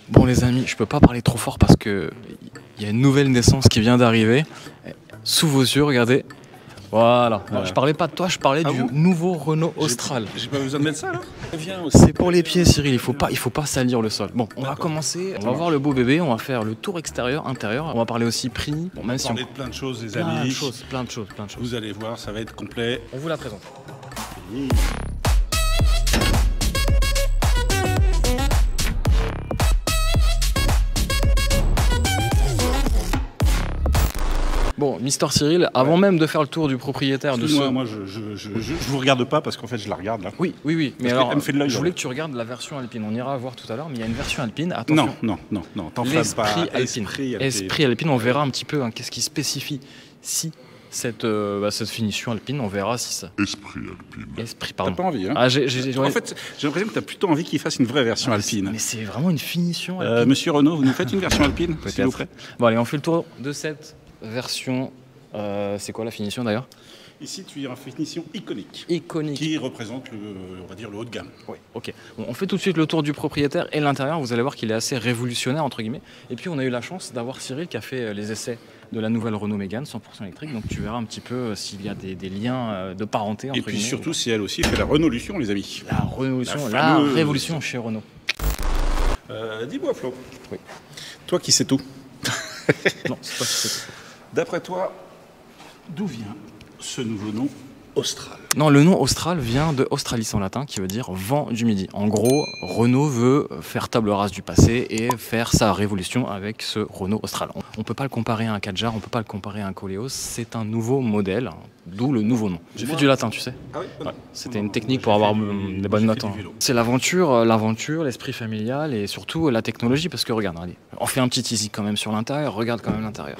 Bon les amis, je peux pas parler trop fort parce que il y a une nouvelle naissance qui vient d'arriver. Sous vos yeux, regardez. Voilà. Alors, je parlais pas de toi, je parlais du nouveau Renault Austral. J'ai pas besoin de mettre ça là. C'est pour les pieds, Cyril. Il faut pas salir le sol. Bon, on va commencer. On va voir le beau bébé. On va faire le tour extérieur, intérieur. On va parler aussi prix. Bon, même si on parler de plein de choses, les plein amis. de choses. Vous allez voir, ça va être complet. On vous la présente. Bon, Mister Cyril, avant même de faire le tour du propriétaire de ce... Moi, je vous regarde pas parce qu'en fait, je la regarde là. Oui. Mais Parce alors, qu'elle me fait de l'œil, je voulais là. que tu regardes la version alpine. On ira voir tout à l'heure, mais il y a une version alpine. Attention. Non, t'enflamme pas. Esprit alpine, on verra un petit peu qu'est-ce qui spécifie si cette finition alpine, on verra si ça... Esprit, T'as pardon. pas envie, hein Ah, En fait, j'ai l'impression que t'as plutôt envie qu'il fasse une vraie version alpine. Mais c'est vraiment une finition alpine. Monsieur Renault, vous nous faites une version alpine, s'il vous plaît? Bon, allez, on fait le tour de cette version. C'est quoi la finition d'ailleurs? Ici, tu as une finition iconique. Iconique. Qui représente, on va dire, le haut de gamme. Oui, ok. Bon, on fait tout de suite le tour du propriétaire et l'intérieur. Vous allez voir qu'il est assez révolutionnaire, entre guillemets. Et puis, on a eu la chance d'avoir Cyril qui a fait les essais de la nouvelle Renault Mégane 100% électrique. Donc, tu verras un petit peu s'il y a des liens de parenté. Entre Et puis guillemets. surtout, si elle aussi fait la Renolution, les amis. La Renolution, La la fameuse. révolution chez Renault. Dis-moi, Flo. Oui. Toi qui sais tout. Non, c'est pas c'est... D'après toi, d'où vient ce nouveau nom Austral? Non, le nom Austral vient de Australis en latin, qui veut dire vent du midi. En gros, Renault veut faire table rase du passé et faire sa révolution avec ce Renault Austral. On ne peut pas le comparer à un Kadjar, on ne peut pas le comparer à un Koleos, c'est un nouveau modèle, d'où le nouveau nom. J'ai fait du latin, tu sais. Ah oui. Ouais, c'était une technique pour avoir des bonnes notes. C'est l'aventure, l'esprit familial et surtout la technologie, parce que regarde, allez, on fait un petit teasing quand même sur l'intérieur, regarde quand même l'intérieur.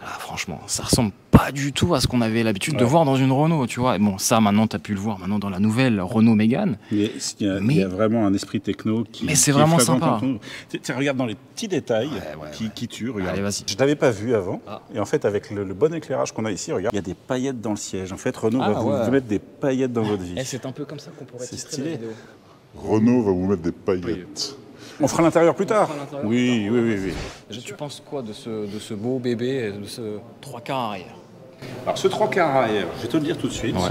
Ah, franchement, ça ressemble pas du tout à ce qu'on avait l'habitude de voir dans une Renault, tu vois. Et bon, ça, maintenant, tu as pu le voir maintenant dans la nouvelle Renault Mégane. Mais il y a vraiment un esprit techno qui. Mais c'est qui est vraiment flagrant sympa. quand tu regardes dans les petits détails Ouais. qui tuent. Regarde. Allez, vas-y. Je t'avais pas vu avant. Ah. Et en fait, avec le bon éclairage qu'on a ici, regarde, il y a des paillettes dans le siège. En fait, Renault Ah, va ouais. vous mettre des paillettes dans votre vie. Eh, c'est un peu comme ça qu'on pourrait C'est titrer stylé. la vidéo. Renault va vous mettre des paillettes. On fera l'intérieur plus tard. fera l'intérieur Oui. Déjà, tu penses quoi de ce beau bébé, de ce 3/4 arrière? Alors, ce 3/4 arrière, je vais te le dire tout de suite. Ouais.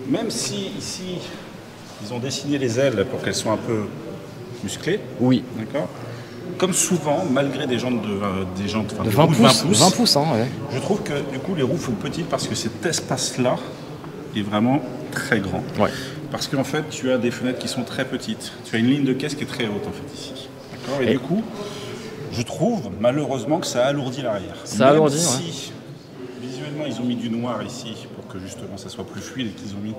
Même si ici, ils ont dessiné les ailes pour qu'elles soient un peu musclées. Oui. D'accord. Comme souvent, malgré des jantes de 20 roues pouces, 20 pouces, hein, ouais. je trouve que du coup les roues font petites parce que cet espace-là est vraiment très grand. Ouais. Parce qu'en fait, tu as des fenêtres qui sont très petites. Tu as une ligne de caisse qui est très haute en fait ici. D'accord. Et du coup, je trouve malheureusement que ça alourdit l'arrière. Ça alourdit, ouais. Si visuellement ils ont mis du noir ici pour que justement ça soit plus fluide et qu'ils ont mis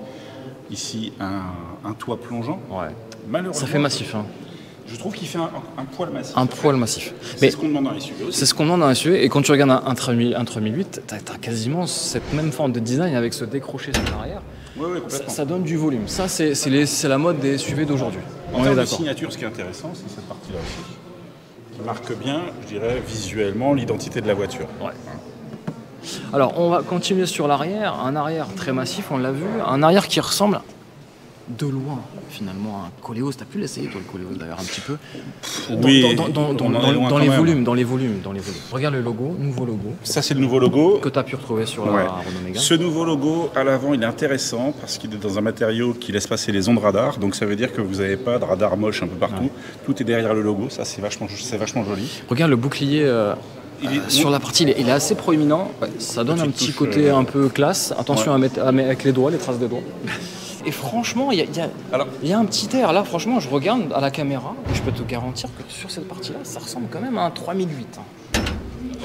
ici un toit plongeant. Ouais. Malheureusement, Ça fait massif, hein. je trouve qu'il fait un poil massif. Un poil massif. C'est Mais ce qu'on demande dans les SUV aussi. c'est ce qu'on demande dans un SUV. Et quand tu regardes un 3008, tu as quasiment cette même forme de design avec ce décroché sur l'arrière. Oui, Ça, complètement. ça donne du volume. Ça, c'est la mode des SUV d'aujourd'hui. En On est termes de d'accord. signature, ce qui est intéressant, c'est cette partie-là aussi, qui marque bien, je dirais, visuellement l'identité de la voiture. Ouais. Alors, on va continuer sur l'arrière. Un arrière très massif, on l'a vu. Un arrière qui ressemble de loin, finalement, à un Koleos. T'as pu l'essayer, toi, le Koleos, d'ailleurs, un petit peu. Oui, dans on en est loin dans quand les même. volumes, dans les volumes. Regarde le logo, nouveau logo, Ça, c'est le nouveau logo. que tu as pu retrouver sur la Ouais. Renault Mégane. Ce nouveau logo, à l'avant, il est intéressant parce qu'il est dans un matériau qui laisse passer les ondes radar. Donc, ça veut dire que vous n'avez pas de radar moche un peu partout. Ouais. Tout est derrière le logo. Ça, c'est vachement joli. Regarde le bouclier sur la partie, il est assez proéminent. Ouais, ça donne un Petite petit touche, côté un peu classe. Attention ouais. à mettre avec les doigts, les traces de doigts. Et franchement, il y a un petit air. Là, franchement, je regarde à la caméra et je peux te garantir que sur cette partie-là, ça ressemble quand même à un 3008. Hein.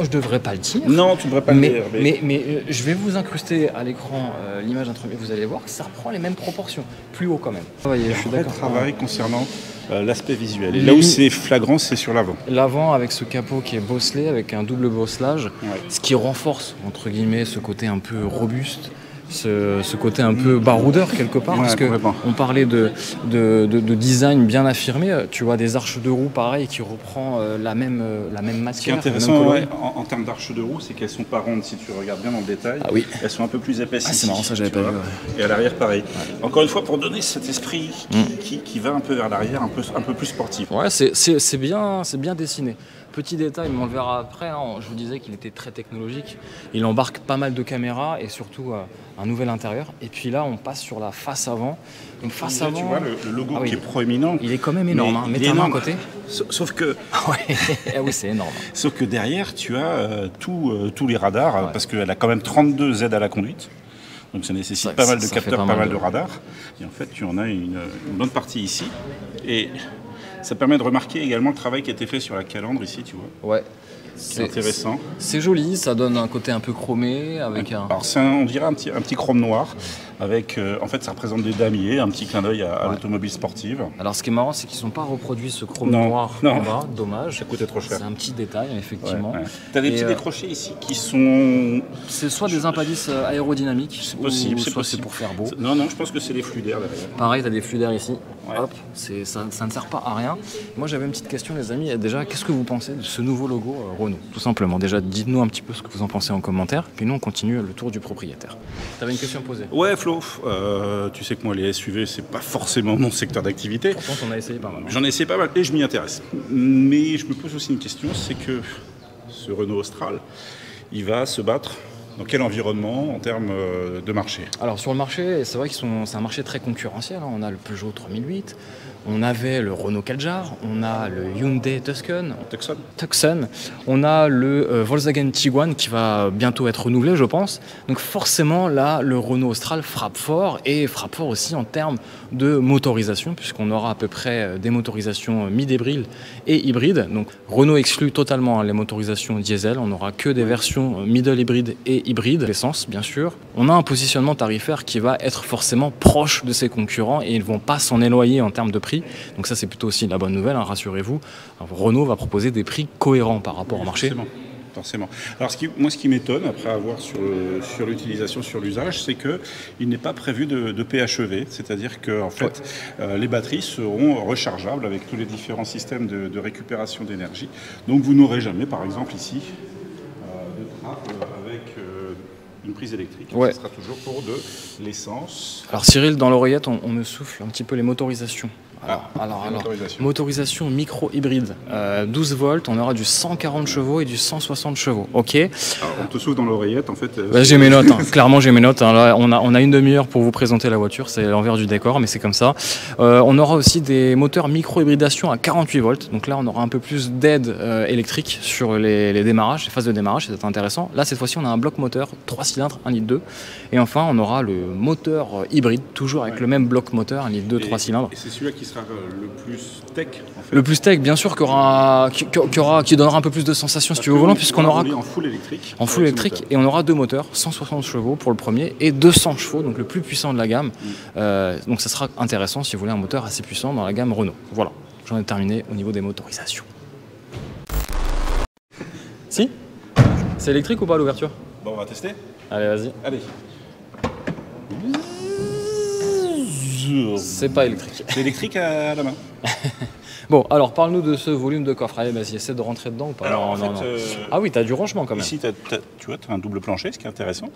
Je devrais pas le dire. Non, tu ne devrais pas le dire. Mais je vais vous incruster à l'écran l'image d'un 3008. Vous allez voir que ça reprend les mêmes proportions. Plus haut quand même. Voyez, je suis Vrai d'accord. travail concernant l'aspect visuel. Et Les là où lignes- c'est flagrant, c'est sur l'avant. L'avant avec ce capot qui est bosselé avec un double bosselage, Ouais. ce qui renforce entre guillemets ce côté un peu robuste, ce côté un peu baroudeur quelque part, parce qu'on parlait de design bien affirmé. Tu vois des arches de roue pareil qui reprend la même matière. Ce qui est intéressant en termes d'arches de roue, c'est qu'elles sont pas rondes si tu regardes bien dans le détail. Ah oui. Elles sont un peu plus épaisses. Ah, c'est marrant, ça j'avais pas vu. Et à l'arrière pareil. Ouais. Encore une fois pour donner cet esprit qui va un peu vers l'arrière, un peu plus sportif. Ouais, c'est bien dessiné. Petit détail, mais on le verra après, hein, je vous disais qu'il était très technologique. Il embarque pas mal de caméras et surtout un nouvel intérieur. Et puis là, on passe sur la face avant. Donc face avant, tu vois le logo qui est proéminent. Il est quand même énorme. Mets ta main à côté. Sauf que... oui, c'est énorme. Sauf que derrière, tu as tous les radars, parce qu'elle a quand même 32 aides à la conduite. Donc ça nécessite pas mal de capteurs, pas mal de radars. Et en fait, tu en as une bonne partie ici. Et ça permet de remarquer également le travail qui a été fait sur la calandre ici, tu vois. Ouais. C'est intéressant. C'est joli, ça donne un côté un peu chromé avec un... Alors on dirait un petit chrome noir avec, en fait ça représente des damiers, un petit clin d'œil à l'automobile sportive. Alors ce qui est marrant, c'est qu'ils n'ont pas reproduit ce chrome noir en bas, dommage. Ça coûtait trop cher. C'est un petit détail effectivement. Ouais. Tu as des petits décrochés ici qui sont... C'est soit des impallis aérodynamiques, c'est possible, soit c'est pour faire beau. Non, je pense que c'est des flux d'air derrière. Pareil, tu as des flux d'air ici. Ouais. Hop, ça ne sert pas à rien. Moi j'avais une petite question les amis, déjà qu'est-ce que vous pensez de ce nouveau logo Renault? Tout simplement, déjà dites-nous un petit peu ce que vous en pensez en commentaire, puis nous on continue le tour du propriétaire. Tu avais une question à poser? Ouais Flo, tu sais que moi les SUV c'est pas forcément mon secteur d'activité. Pourtant on a essayé pas mal. J'en ai essayé pas mal et je m'y intéresse. Mais je me pose aussi une question, c'est que ce Renault Austral, il va se battre dans quel environnement en termes de marché? Alors sur le marché, c'est vrai que c'est un marché très concurrentiel. On a le Peugeot 3008, on avait le Renault Kadjar, on a le Hyundai Tucson, on a le Volkswagen Tiguan qui va bientôt être renouvelé, je pense. Donc forcément là, le Renault Austral frappe fort et frappe fort aussi en termes de motorisation, puisqu'on aura à peu près des motorisations mi-débrile et hybrides. Donc Renault exclut totalement les motorisations diesel, on n'aura que des versions middle hybride et hybride, l'essence bien sûr. On a un positionnement tarifaire qui va être forcément proche de ses concurrents et ils ne vont pas s'en éloigner en termes de prix. Donc ça c'est plutôt aussi la bonne nouvelle, hein, rassurez-vous. Renault va proposer des prix cohérents par rapport au marché. Forcément. Alors ce qui m'étonne après avoir sur l'utilisation, sur l'usage, c'est qu'il n'est pas prévu de PHEV, c'est-à-dire que en fait, les batteries seront rechargeables avec tous les différents systèmes de récupération d'énergie. Donc vous n'aurez jamais, par exemple ici, de trappe avec une prise électrique. Ce sera toujours pour de l'essence. Alors Cyril, dans l'oreillette, on me souffle un petit peu les motorisations. Alors, motorisation micro-hybride, 12 volts, on aura du 140 chevaux et du 160 chevaux, ok. Alors, on te souffle dans l'oreillette, en fait. J'ai mes notes, hein. Clairement j'ai mes notes. Hein. Là, on a une demi-heure pour vous présenter la voiture, c'est l'envers du décor, mais c'est comme ça. On aura aussi des moteurs micro-hybridation à 48 volts, donc là on aura un peu plus d'aide électrique sur les démarrages, les phases de démarrage, c'est intéressant. Là cette fois-ci on a un bloc moteur, 3 cylindres, 1,2 litre. Et enfin on aura le moteur hybride, toujours avec le même bloc moteur, 1,2 litre, 3 cylindres. Et c'est celui-là qui sera le plus tech en fait. Le plus tech, bien sûr, qui donnera un peu plus de sensations si tu veux au volant, puisqu'on aura en full électrique. En full électrique, et on aura deux moteurs, 160 chevaux pour le premier et 200 chevaux, donc le plus puissant de la gamme. Donc ça sera intéressant si vous voulez un moteur assez puissant dans la gamme Renault. Voilà, j'en ai terminé au niveau des motorisations. Si? C'est électrique ou pas l'ouverture? Bon, on va tester. Allez, vas-y. Allez. C'est pas électrique. C'est électrique à la main. Bon, alors parle-nous de ce volume de coffre. Allez, vas-y, essaie de rentrer dedans ou pas? Alors, non. Ah oui, t'as du rangement quand même. Ici, tu vois, t'as un double plancher, ce qui est intéressant,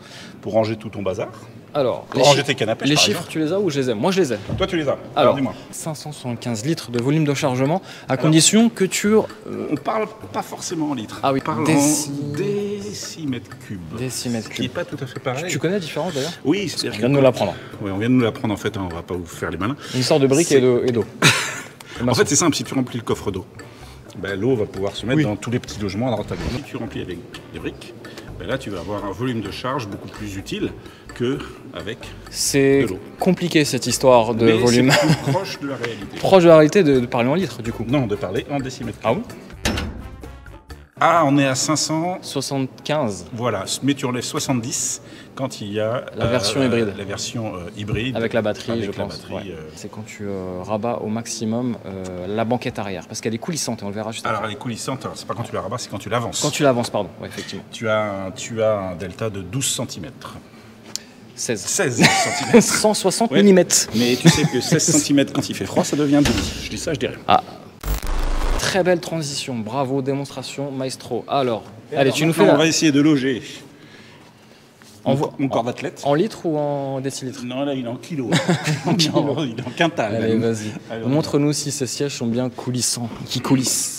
pour ranger tout ton bazar. Alors, pour ranger tes canapés. Les chiffres, tu les as ou je les ai? Moi, je les ai. Toi, tu les as. Alors, dis-moi. 575 litres de volume de chargement, à condition que tu... On parle pas forcément en litres. Ah oui, on parle en décimètres cubes. Décimètres cubes. Ce qui n'est pas tout à fait pareil. Tu connais la différence d'ailleurs? Oui, c'est-à-dire qu'on vient de nous l'apprendre. Oui, on vient de nous l'apprendre en fait, hein, on va pas vous faire les malins. Une sorte de brique et d'eau. En fait, c'est simple, si tu remplis le coffre d'eau, ben, l'eau va pouvoir se mettre dans tous les petits logements à droite à gauche. Si tu remplis avec des briques, ben là, tu vas avoir un volume de charge beaucoup plus utile qu'avec de l'eau. C'est compliqué cette histoire de volume. C'est plus proche de la réalité. Proche de la réalité de parler en litres, du coup. Non, de parler en décimètres. Ah bon? Ah, on est à 575. Voilà, mais tu enlèves 70 quand il y a la version hybride. La version hybride. Avec la batterie, avec je pense. C'est quand tu rabats au maximum la banquette arrière. Parce qu'elle est coulissante, et on le verra juste après. Alors elle est coulissante, c'est pas quand tu la rabats, c'est quand tu l'avances. Quand tu l'avances, pardon, ouais, effectivement. Tu as un delta de 12 cm. 16. 16 cm. 160 Ouais. mm. Mais tu sais que 16 cm quand il fait froid, ça devient 12. Je dis ça, je dis rien. Ah. Très belle transition, bravo, démonstration, maestro. Alors, allez, Alors, tu nous fais maintenant, la... on va essayer de loger En, mon corps d'athlète. en litres ou en décilitres? Non, là, il est en kilos. En kilos, il est en quintal. Allez, même. vas-y. Allez, on y va. Montre-nous si ces sièges sont bien coulissants, qui coulissent.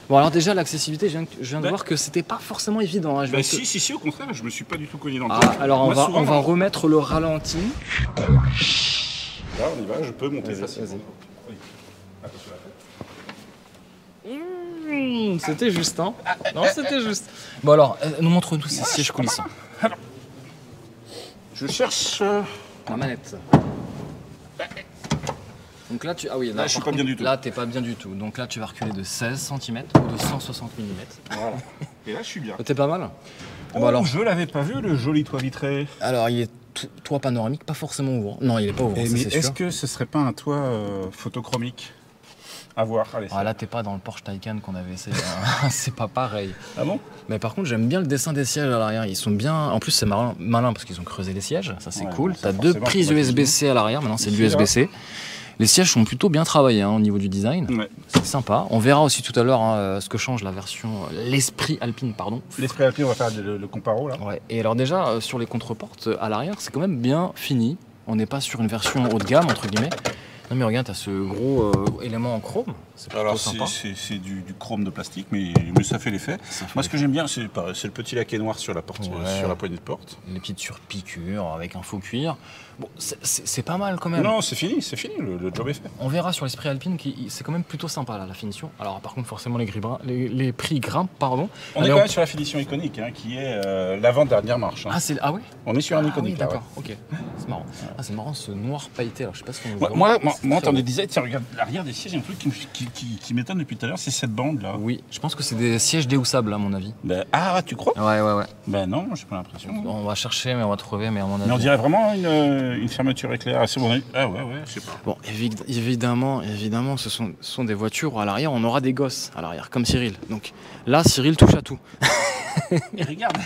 Bon, alors déjà, l'accessibilité, je viens de voir que c'était pas forcément évident. Hein. Je Bah, viens de- si, au contraire, je me suis pas du tout cogné dans le Ah, corps. alors Moi, souvent, on va remettre le ralenti. Là, on y va, je peux monter Vas-y, facilement. vas-y. Oui. Attention à la tête. C'était juste, hein. Non, c'était juste. Bon alors, nous montre-nous ces sièges coulissants. Je cherche. La manette. Donc là, ah oui, là, Là, je suis par pas bien contre, du tout. Là, t'es pas bien du tout. Donc là, tu vas reculer de 16 cm ou de 160 mm. Voilà. Et là, je suis bien. T'es pas mal. Oh, Bon, alors, je l'avais pas vu, le joli toit vitré. il est toit panoramique, pas forcément ouvrant. Non, il est pas ouvrant, ça, Mais c'est est-ce sûr. que ce serait pas un toit photochromique? À voir, allez. Ah là, t'es pas dans le Porsche Taycan qu'on avait essayé. Hein. C'est pas pareil. Ah bon? Mais par contre, j'aime bien le dessin des sièges à l'arrière. Ils sont bien. En plus, c'est malin parce qu'ils ont creusé les sièges. Ça, c'est Ouais, cool. bon, ça, T'as deux forcément, prises faut pas USB-C à l'arrière. Maintenant, c'est de Ici, là. l'USB-C. Les sièges sont plutôt bien travaillés hein, au niveau du design. Ouais. C'est sympa. On verra aussi tout à l'heure hein, ce que change la version l'Esprit Alpine, pardon. L'esprit Alpine, on va faire le comparo là. Ouais. Et alors déjà sur les contreportes à l'arrière, c'est quand même bien fini. On n'est pas sur une version haut de gamme entre guillemets. Non mais regarde, t'as ce gros élément en chrome. C'est plutôt Alors sympa. c'est du chrome de plastique, mais ça fait l'effet. Ça fait Moi, ce que j'aime bien, c'est le petit laqué noir sur la porte, Ouais. sur la poignée de porte. Les petites surpiqûres avec un faux cuir. Bon, c'est pas mal quand même. Non, c'est fini, le job est fait. On verra sur l'Esprit Alpine qui c'est quand même plutôt sympa là, la finition. Alors par contre forcément les prix grimpent, pardon. On est quand même sur la finition iconique, hein, qui est l'avant-dernière marche. Hein. Ah ouais. On est sur un Ah iconique oui, là. d'accord. Ok. C'est marrant. Ah c'est marrant ce noir pailleté. Alors je sais pas ce qu'on. Ouais. Moi, en termes de design, tiens, regarde l'arrière des sièges, il y a un truc qui m'étonne depuis tout à l'heure, c'est cette bande là. Oui, je pense que c'est des sièges déhoussables à mon avis. Ben, ah, tu crois? Ouais. Ben non, j'ai pas l'impression. On va chercher, mais on va trouver, mais à mon avis. Mais on dirait vraiment une fermeture éclair. Ah, c'est bon. Ah ouais, je sais pas. Bon, évidemment, ce sont des voitures où à l'arrière, on aura des gosses à l'arrière, comme Cyril. Donc là, Cyril touche à tout. Et regarde.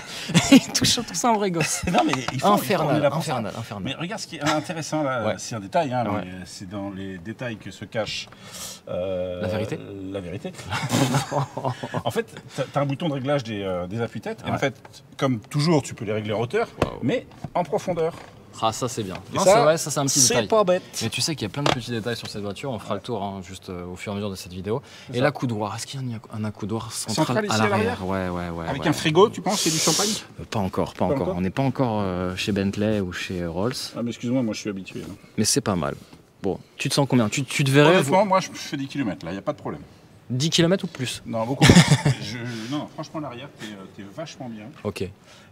Il touche à tout, c'est un vrai gosse. Non, mais on est Infernal, là pour ça. infernal. Mais regarde ce qui est intéressant là, Ouais. c'est un détail, hein, Ouais. mais c'est dans les détails que se cache La vérité. La vérité. En fait, tu as un bouton de réglage des appuis-têtes, et Ouais. en fait, comme toujours, tu peux les régler en hauteur, mais en profondeur. Ah, ça c'est bien. Et Non, ça, c'est vrai, ça c'est un petit détail. C'est pas bête. Mais tu sais qu'il y a plein de petits détails sur cette voiture, on fera le tour hein, juste au fur et à mesure de cette vidéo. Et ça. l'accoudoir, est-ce qu'il y a un accoudoir central Central ici à à l'arrière? l'arrière Ouais. Avec un frigo, tu penses, et du champagne? Pas encore. encore On n'est pas encore chez Bentley ou chez Rolls, Ah, mais excuse-moi, moi je suis habitué. Hein. mais c'est pas mal. Bon, tu te sens combien? Tu te verrais Honnêtement, moi je fais des kilomètres là, il n'y a pas de problème. 10 km ou plus? Non, beaucoup plus. Non, franchement, l'arrière, t'es vachement bien. Ok.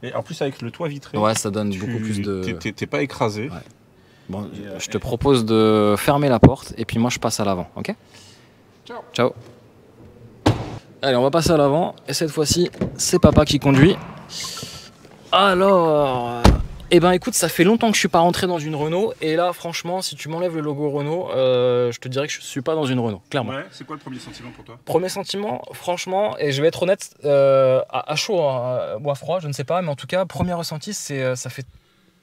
Et en plus, avec le toit vitré, Ouais, ça donne beaucoup plus de... T'es pas écrasé. Ouais. Bon, Et, je te propose de fermer la porte et puis moi je passe à l'avant, ok? Ciao. Allez, on va passer à l'avant et cette fois-ci, c'est papa qui conduit. Alors, eh ben écoute, ça fait longtemps que je suis pas rentré dans une Renault et là, franchement, si tu m'enlèves le logo Renault, je te dirais que je suis pas dans une Renault, clairement. Ouais, c'est quoi le premier sentiment pour toi? Premier sentiment, franchement, et je vais être honnête, à chaud ou à froid, je ne sais pas, mais en tout cas, premier ressenti, c'est ça fait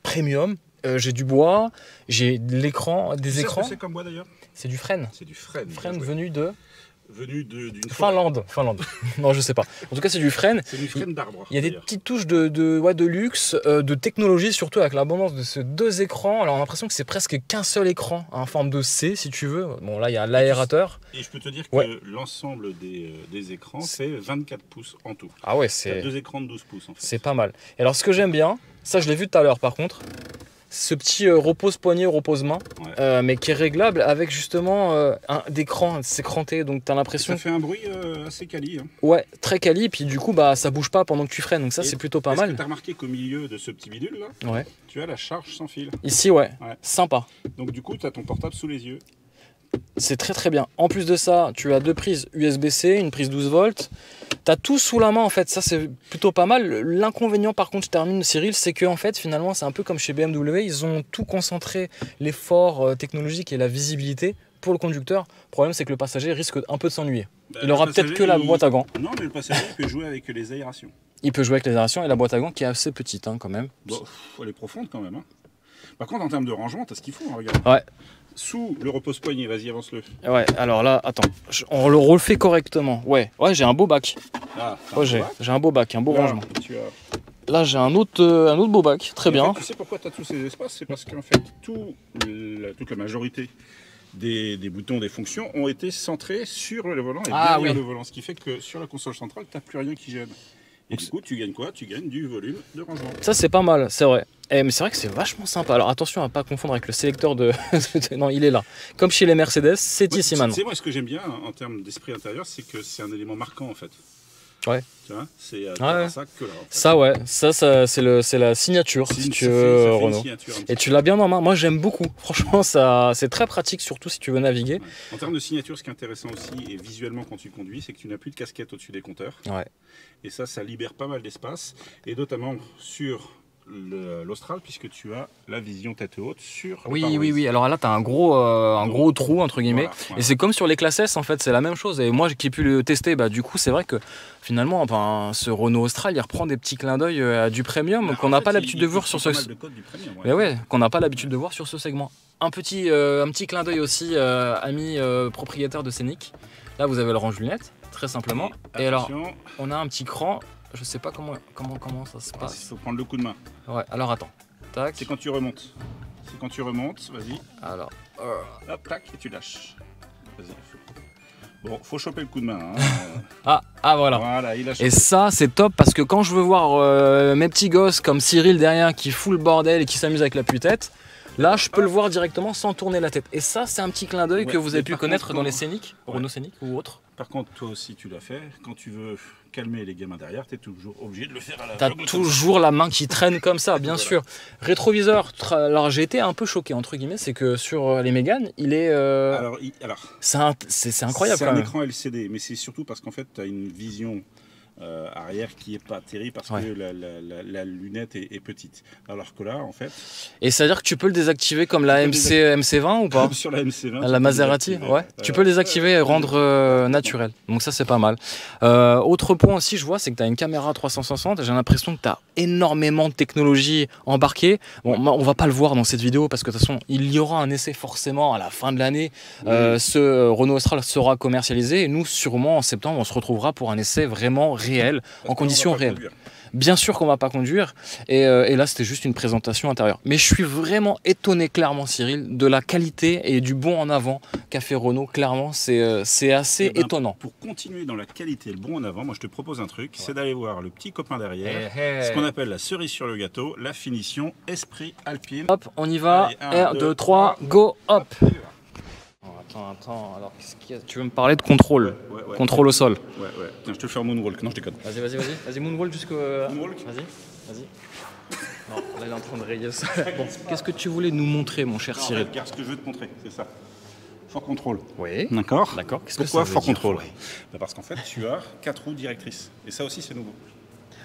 premium. J'ai du bois, j'ai de l'écran, des Tu sais ce écrans. que c'est comme bois d'ailleurs? C'est du frêne. C'est du frêne. Frêne bien joué. venu d'une Finlande. Non, je sais pas. En tout cas, c'est du frêne. C'est du frêne d'arbre. Il y a des d'ailleurs. petites touches de luxe, de technologie, surtout avec l'abondance de ces deux écrans. Alors, on a l'impression que c'est presque qu'un seul écran, en forme de C, si tu veux. Bon, là, il y a l'aérateur. Et je peux te dire que Ouais. l'ensemble des écrans, c'est 24 pouces en tout. Ah ouais, C'est c'est 2 écrans de 12 pouces en fait. c'est pas mal. Et alors, ce que j'aime bien, ça, je l'ai vu tout à l'heure, par contre, ce petit repose-poignet, repose-main, Ouais. mais qui est réglable avec justement des crans, c'est cranté, donc t'as l'impression... Ça fait un bruit assez quali. Hein. Ouais, très quali, et puis du coup, bah, ça bouge pas pendant que tu freines, donc ça, Et c'est plutôt pas Est-ce que mal. tu as remarqué qu'au milieu de ce petit bidule là, Ouais. tu as la charge sans fil. Ici, ouais, Ouais. sympa. Donc du coup, tu as ton portable sous les yeux. C'est très très bien. En plus de ça, tu as deux prises USB-C, une prise 12 volts. Tu as tout sous la main en fait, ça c'est plutôt pas mal. L'inconvénient par contre, je termine Cyril, c'est que en fait finalement c'est un peu comme chez BMW, ils ont tout concentré l'effort technologique et la visibilité pour le conducteur. Le problème c'est que le passager risque un peu de s'ennuyer. Bah, Il le aura peut-être passager, que la boîte à gants. Non, mais le passager peut jouer avec les aérations. Il peut jouer avec les aérations et la boîte à gants qui est assez petite hein, quand même. Bon, elle est profonde quand même. Hein. Par contre, en termes de rangement, t'as ce qu'il faut, hein, regarde. Ouais. Sous le repose-poignet, vas-y, avance-le. Ouais, alors là, attends, on le refait correctement. Ouais, j'ai un beau bac. Ah, Ouais, j'ai un beau bac, un beau là, rangement. tu as... Là, j'ai un autre beau bac, très bien. En fait, tu sais pourquoi tu as tous ces espaces? C'est parce qu'en fait, toute la majorité des boutons, des fonctions ont été centrés sur le volant et derrière le volant. Ce qui fait que sur la console centrale, tu n'as plus rien qui gêne. Et du coup, tu gagnes quoi? Tu gagnes du volume de rangement. Ça, c'est pas mal, c'est vrai. Mais c'est vrai que c'est vachement sympa. Alors attention à ne pas confondre avec le sélecteur de... non, il est là. Comme chez les Mercedes, c'est ici maintenant. Tu sais, moi, ce que j'aime bien en termes d'esprit intérieur, c'est que c'est un élément marquant en fait. Ouais. Tu vois, c'est ça que là. En fait. Ça, ouais. Ça c'est la signature, si tu veux, Renault. Et tu l'as bien en main. Moi, j'aime beaucoup. Franchement, c'est très pratique, surtout si tu veux naviguer. Ouais. En termes de signature, ce qui est intéressant aussi, et visuellement quand tu conduis, c'est que tu n'as plus de casquette au-dessus des compteurs. Ouais. Et ça libère pas mal d'espace. Et notamment sur l'Austral, puisque tu as la vision tête haute sur le pare-brise. Oui. Alors là, tu as un gros trou, entre guillemets. Voilà. Et c'est comme sur les classes S, en fait, c'est la même chose. Et moi, qui ai pu le tester, du coup, c'est vrai que finalement, ce Renault Austral, il reprend des petits clins d'œil à du premium qu'on n'a pas l'habitude de voir sur ce... qu'on n'a pas l'habitude de voir sur ce segment. Un petit clin d'œil aussi, amis propriétaires de Scénic. Là, vous avez le range-lunettes, très simplement. Et alors, on a un petit cran. Je sais pas comment ça se passe. Il faut prendre le coup de main. Ouais, alors attends. Tac. C'est quand tu remontes. Vas-y. Alors. Hop, tac, et tu lâches. Vas-y. Bon, faut choper le coup de main. Hein. Voilà. Voilà, il a chopé. Et ça, c'est top parce que quand je veux voir mes petits gosses comme Cyril derrière qui fout le bordel et qui s'amuse avec la tue-tête, là, je peux le voir directement sans tourner la tête. Et ça, c'est un petit clin d'œil que vous avez pu connaître dans les Scénic, Renault Scénic ou autres. Par contre, toi aussi, tu l'as fait. Quand tu veux calmer les gamins derrière, tu es toujours obligé de le faire à la T'as toujours la main qui traîne comme ça, bien sûr. Rétroviseur, alors j'ai été un peu choqué, entre guillemets, c'est que sur les Mégane, il est... Alors, c'est incroyable quand même. C'est un écran LCD, mais c'est surtout parce qu'en fait, tu as une vision... arrière qui est pas terrible parce que la lunette est petite. Alors que là, en fait... Et c'est-à-dire que tu peux le désactiver comme la MC20 ou pas? Sur la MC20. La Maserati, ouais. Tu peux le désactiver et rendre naturel. Donc ça, c'est pas mal. Autre point aussi, je vois, c'est que tu as une caméra 360. J'ai l'impression que tu as énormément de technologie embarquée. Bon, on va pas le voir dans cette vidéo parce que de toute façon, il y aura un essai forcément à la fin de l'année. Ce Renault Austral sera commercialisé et nous, sûrement en septembre, on se retrouvera pour un essai vraiment réel, en conditions réelles. Bien sûr qu'on va pas conduire et là c'était juste une présentation intérieure. Mais je suis vraiment étonné clairement Cyril de la qualité et du bond en avant qu'a fait Renault. Clairement c'est assez étonnant. Pour continuer dans la qualité et le bond en avant, moi je te propose un truc, c'est d'aller voir le petit copain derrière, ce qu'on appelle la cerise sur le gâteau, la finition Esprit Alpine. Hop, on y va. Allez, 1, 2, 3, go, hop. Attends, alors qu'est-ce qu'il y a? Tu veux me parler de contrôle? Contrôle au sol. Ouais. Tiens, je te fais un moonwalk. Non, je déconne. Vas-y, moonwalk jusqu'au... Moonwalk. Vas-y. Non, là, il est en train de rayer ça. Bon, qu'est-ce que tu voulais nous montrer, mon cher Cyril? Regarde ce que je veux te montrer, c'est ça. Fort contrôle. Oui. D'accord. Pourquoi fort contrôle? Parce qu'en fait, tu as 4 roues directrices. Et ça aussi, c'est nouveau.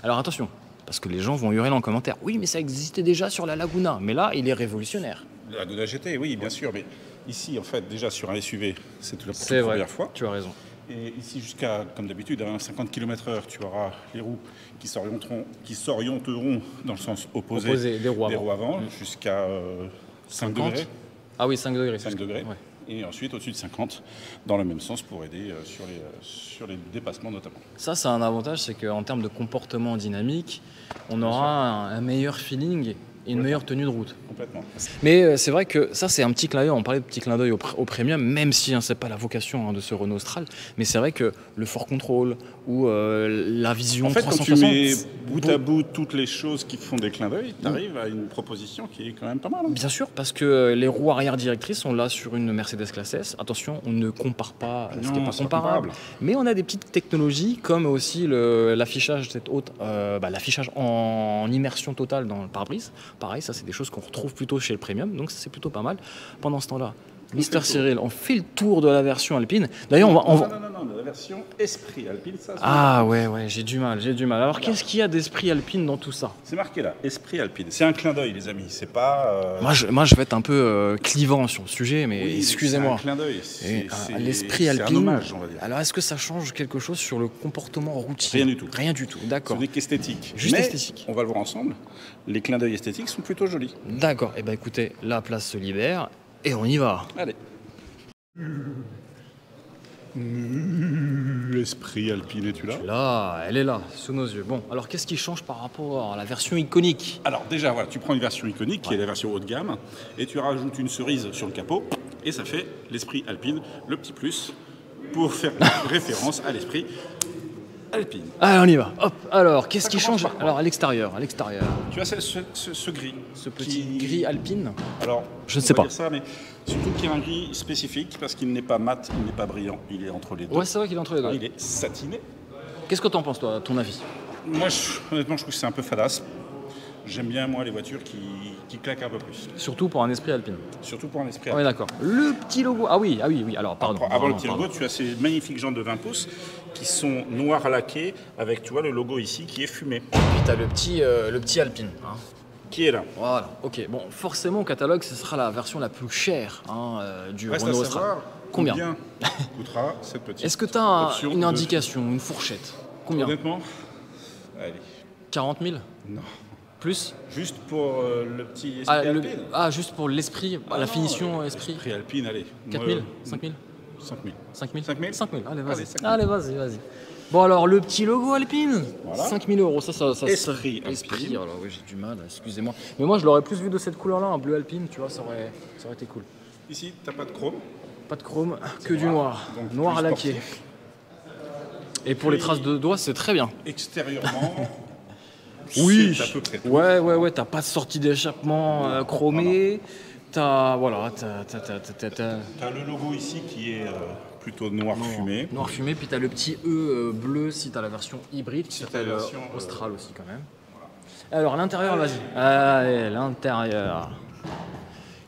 Alors attention, parce que les gens vont hurler en commentaire. Oui, mais ça existait déjà sur la Laguna. Mais là, il est révolutionnaire. La Laguna GT, oui, bien sûr. Mais ici, en fait, déjà sur un SUV, c'est la première fois. Tu as raison. Et ici, jusqu'à, comme d'habitude, à 50 km/h, tu auras les roues qui s'orienteront dans le sens opposé des roues avant. Jusqu'à 5 degrés. Ah oui, 5 degrés. 5 degrés. Ouais. Et ensuite, au-dessus de 50, dans le même sens pour aider sur les dépassements notamment. Ça, c'est un avantage, c'est qu'en termes de comportement dynamique, on aura un meilleur feeling et une meilleure tenue de route. Complètement. Mais c'est vrai que ça, c'est un petit clin d'œil. On parlait de petit clin d'œil au premium, même si c'est pas la vocation de ce Renault Austral. Mais c'est vrai que le Fort Control ou la vision 360... quand tu mets bout à bout toutes les choses qui font des clins d'œil, tu arrives à une proposition qui est quand même pas mal. Hein. Bien sûr, parce que les roues arrière directrices sont là sur une Mercedes classe S. Attention, on ne compare pas ce qui n'est pas comparable. Mais on a des petites technologies comme aussi l'affichage l'affichage en immersion totale dans le pare-brise. Pareil, ça c'est des choses qu'on retrouve plutôt chez le premium, donc c'est plutôt pas mal. Pendant ce temps-là, Mister Cyril, on fait le tour de la version Alpine. D'ailleurs, on va... Non, la version Esprit Alpine, ça. Ah ouais, j'ai du mal. Alors, qu'est-ce qu'il y a d'esprit Alpine dans tout ça? C'est marqué là, Esprit Alpine. C'est un clin d'œil, les amis. C'est pas. Moi, je vais être un peu clivant sur le sujet, mais Oui, excusez-moi. C'est un clin d'œil. L'esprit Alpine. C'est un hommage, on va dire. Alors, est-ce que ça change quelque chose sur le comportement routier? Rien du tout. Rien du tout, d'accord. Ce n'est qu'esthétique. Juste mais esthétique. On va le voir ensemble. Les clins d'œil esthétiques sont plutôt jolis. D'accord. Eh ben, écoutez, la place se libère et on y va. Allez. L'esprit Alpine, es-tu là? Là, elle est là, sous nos yeux. Bon, alors qu'est-ce qui change par rapport à la version iconique? Alors déjà, voilà, tu prends une version iconique, qui est la version haut de gamme, et tu rajoutes une cerise sur le capot, et ça fait l'esprit Alpine, le petit plus, pour faire référence à l'esprit Alpine. Allez, on y va. Hop. Alors, qu'est-ce Ça qui commence change? par quoi? Alors, à l'extérieur. Tu as ce gris. Ce petit gris Alpine. Alors, Je ne on sais va pas. dire ça, mais surtout qu'il y a un gris spécifique, parce qu'il n'est pas mat, il n'est pas brillant, il est entre les deux. Ouais, c'est vrai qu'il est entre les deux. Il est satiné. Qu'est-ce que t'en penses, toi, à ton avis? Moi, honnêtement, je trouve que c'est un peu fadasse. J'aime bien, moi, les voitures qui claquent un peu plus. Surtout pour un esprit Alpine. Surtout pour un esprit Ouais, d'accord. Le petit logo. Ah oui. Alors, pardon. Avant le pardon, petit pardon. logo, tu as ces magnifiques jantes de 20 pouces qui sont noirs laqués avec, tu vois, le logo ici qui est fumé. Puis t'as le petit Alpine. Hein. Qui est là. Voilà. Ok. Bon, forcément, au catalogue, ce sera la version la plus chère du Reste Renault à Austral. savoir Combien coûtera cette petite Est-ce que t'as option une de- indication, une fourchette? Combien? Honnêtement, allez, 40 000? non. Plus? Juste pour le petit esprit Alpine. Juste pour l'esprit, la non, finition esprit. Esprit Alpine, allez. 4 000? 5 000? 5 000. 5 000? 5 000? 5 000. Allez, vas-y. Allez, 5 000. Allez, vas-y. Bon, alors, le petit logo Alpine, Voilà. 5 000 €. Ça Esprit Esprit. Alpine. Alors, oui, j'ai du mal, excusez-moi. Mais moi, je l'aurais plus vu de cette couleur-là, un bleu Alpine, tu vois, ça aurait été cool. Ici, t'as pas de chrome. Pas de chrome, que du noir. Donc, Noir plus à laquer. sportif. Et pour les traces de doigts, c'est très bien. Extérieurement, Oui. c'est à peu près tout. Ouais, t'as pas de sortie d'échappement chromée. T'as T'as le logo ici qui est plutôt noir fumé. noir fumé, puis t'as le petit E bleu si t'as la version hybride qui Si t'as s'appelle la version, Austral aussi quand même. Alors l'intérieur, vas-y. Allez, l'intérieur.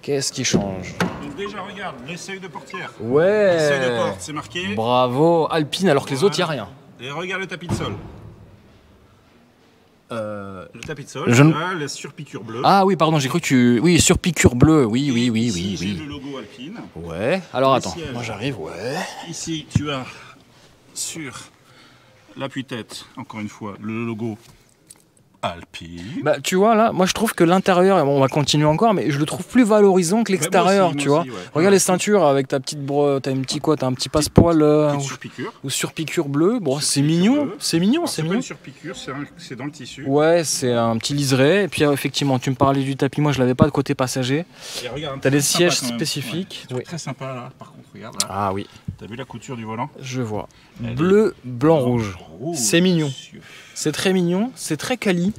Qu'est-ce qui change? Donc déjà, regarde, les seuils de portière. Ouais. Les seuils de porte, c'est marqué. Bravo, Alpine, alors que les autres, y a rien. Et regarde le tapis de sol. Le tapis de sol, Je ne- tu as la surpiqûre bleue. Ah oui, pardon, j'ai cru que tu... Oui, sur piqûre bleue, oui. Ici, j'ai le logo Alpine. Ouais, alors Le attends, siège. moi j'arrive, ouais. Ici, tu as sur l'appui-tête, encore une fois, le logo Alpine. Bah tu vois là, moi je trouve que l'intérieur, bon, on va continuer encore, mais je le trouve plus valorisant que l'extérieur, moi tu vois. aussi, ouais. Regarde les ceintures avec ta petite t'as t'as un petit passepoil Petite surpiqûre. ou surpiqûre bleu. Bon, c'est Surpiqûre mignon, bleue. c'est mignon, Alors, c'est pas mignon. une surpiqûre, c'est dans le tissu. Ouais, c'est un petit liseré. Et puis effectivement, tu me parlais du tapis, moi je l'avais pas de côté passager. Et regarde, T'as des très sièges sympa quand même. spécifiques. Ouais, Oui. très sympa là, par contre, regarde là. Ah oui, T'as vu la couture du volant? je vois. Elle Bleu, blanc, rouge. Rouge, C'est mignon. monsieur. C'est très mignon, c'est très quali.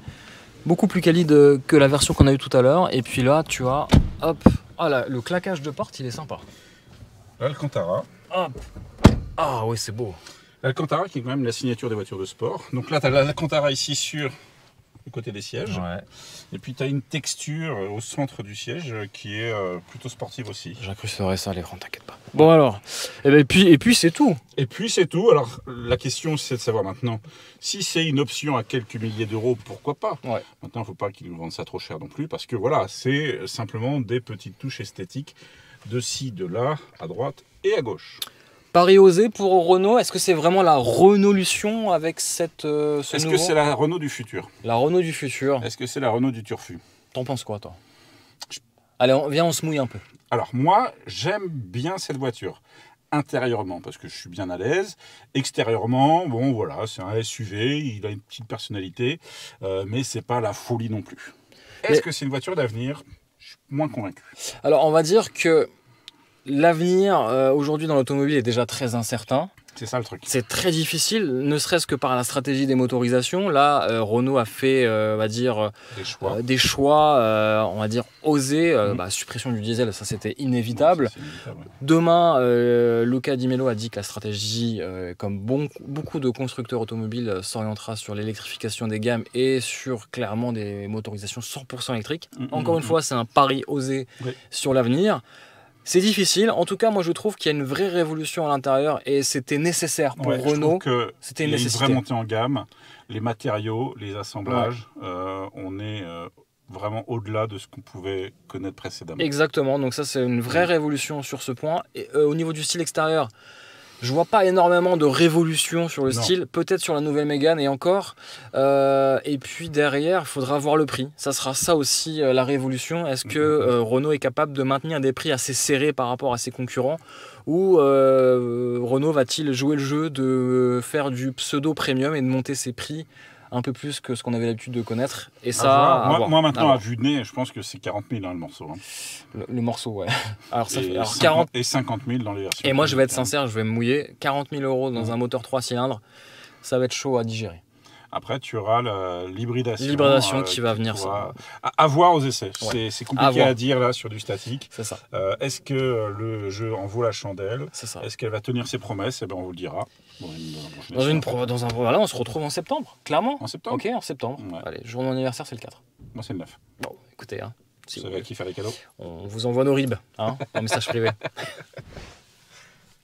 Beaucoup plus quali que la version qu'on a eue tout à l'heure. Et puis là, tu vois, hop, ah là, le claquage de porte, il est sympa. L'Alcantara. Hop. Ah oui, c'est beau. L'Alcantara qui est quand même la signature des voitures de sport. Donc là, tu as l'Alcantara ici sur le côté des sièges. Ouais. Et puis tu as une texture au centre du siège qui est plutôt sportive aussi. J'incrusterai ça à l'écran, t'inquiète pas. Bon alors, et puis c'est tout. Et puis c'est tout. Alors la question c'est de savoir maintenant si c'est une option à quelques milliers d'euros, pourquoi pas. Ouais. Maintenant, il ne faut pas qu'ils nous vendent ça trop cher non plus parce que voilà, c'est simplement des petites touches esthétiques de ci, de là, à droite et à gauche. Paris osé pour Renault, est-ce que c'est vraiment la Renaulution avec ce Est-ce nouveau... que c'est la Renault du futur? La Renault du futur. Est-ce que c'est la Renault du turfu? T'en penses quoi, toi? Allez, viens, on se mouille un peu. Alors moi, j'aime bien cette voiture. Intérieurement, parce que je suis bien à l'aise. Extérieurement, bon voilà, c'est un SUV, il a une petite personnalité, mais c'est pas la folie non plus. Est-ce que c'est une voiture d'avenir? Je suis moins convaincu. Alors, on va dire que l'avenir aujourd'hui dans l'automobile est déjà très incertain. C'est ça le truc. C'est très difficile, ne serait-ce que par la stratégie des motorisations. Là, Renault a fait, on va dire, Des choix. on va dire, osés. Suppression du diesel, ça c'était inévitable. C'est inévitable, ouais. Demain, Luca Di Melo a dit que la stratégie, comme beaucoup de constructeurs automobiles, s'orientera sur l'électrification des gammes et sur clairement des motorisations 100% électriques. Encore une fois, c'est un pari osé Oui. sur l'avenir. C'est difficile. En tout cas, moi, je trouve qu'il y a une vraie révolution à l'intérieur et c'était nécessaire pour Renault. C'était une nécessité. Il y a une vraie montée en gamme. Les matériaux, les assemblages, on est vraiment au-delà de ce qu'on pouvait connaître précédemment. Exactement. Donc ça, c'est une vraie révolution sur ce point. Et au niveau du style extérieur, je vois pas énormément de révolution sur le style, peut-être sur la nouvelle Mégane et encore. Et puis derrière, il faudra voir le prix. Ça sera ça aussi la révolution. Est-ce que Renault est capable de maintenir des prix assez serrés par rapport à ses concurrents, ou Renault va-t-il jouer le jeu de faire du pseudo-premium et de monter ses prix un peu plus que ce qu'on avait l'habitude de connaître. Et ça, moi maintenant, à vue de nez, je pense que c'est 40 000 le morceau. Hein. Le morceau, ouais. Alors, ça fait, 40... et 50 000 dans les versions. Et moi, je vais être sincère, je vais me mouiller. 40 000 € dans un moteur 3 cylindres, ça va être chaud à digérer. Après, tu auras l'hybridation. L'hybridation qui va venir. Ça. À voir aux essais. Ouais. C'est compliqué à dire là sur du statique. C'est ça. Est-ce que le jeu en vaut la chandelle? C'est ça. Est-ce qu'elle va tenir ses promesses? Eh ben, on vous le dira. Bon, voilà, on se retrouve en septembre, clairement. En septembre? Ok, en septembre. Ouais. Allez, jour de mon anniversaire, c'est le 4. Moi, c'est le 9. Bon, écoutez, hein, si vous savez à qui faire les cadeaux. On vous envoie nos ribs, hein, en message privé.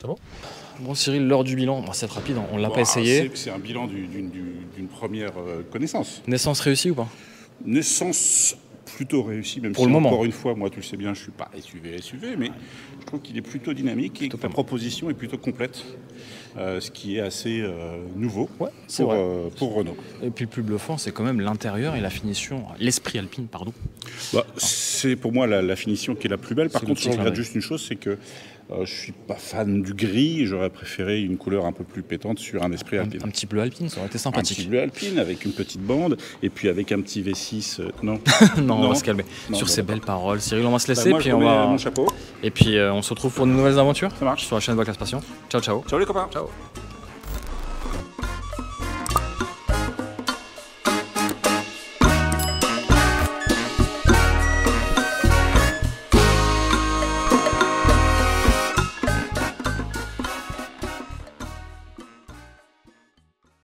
C'est bon? Bon, Cyril, l'heure du bilan, c'est très rapide, on l'a pas essayé. C'est un bilan d'une première connaissance. Naissance réussie ou pas? Naissance plutôt réussie, même pour si le moment. Encore une fois, moi tu le sais bien, je suis pas SUV, mais je trouve qu'il est plutôt dynamique et que la proposition est plutôt complète. Ce qui est assez nouveau pour Renault. Et puis le plus bluffant, c'est quand même l'intérieur et la finition, l'esprit alpine, pardon. C'est pour moi la finition qui est la plus belle. Par contre, je regrette juste une chose, c'est que je ne suis pas fan du gris. J'aurais préféré une couleur un peu plus pétante sur un esprit alpine. Un petit bleu alpine, ça aurait été sympathique. Un petit bleu alpine avec une petite bande et puis avec un petit V6. Non. Non, on va se calmer. Sur ces belles paroles, Cyril, on va se laisser. Moi, puis je on va mon chapeau. Et puis on se retrouve pour de nouvelles aventures. Ça marche. Sur la chaîne Voclass Passion. Ciao, ciao. Ciao les copains. Ciao.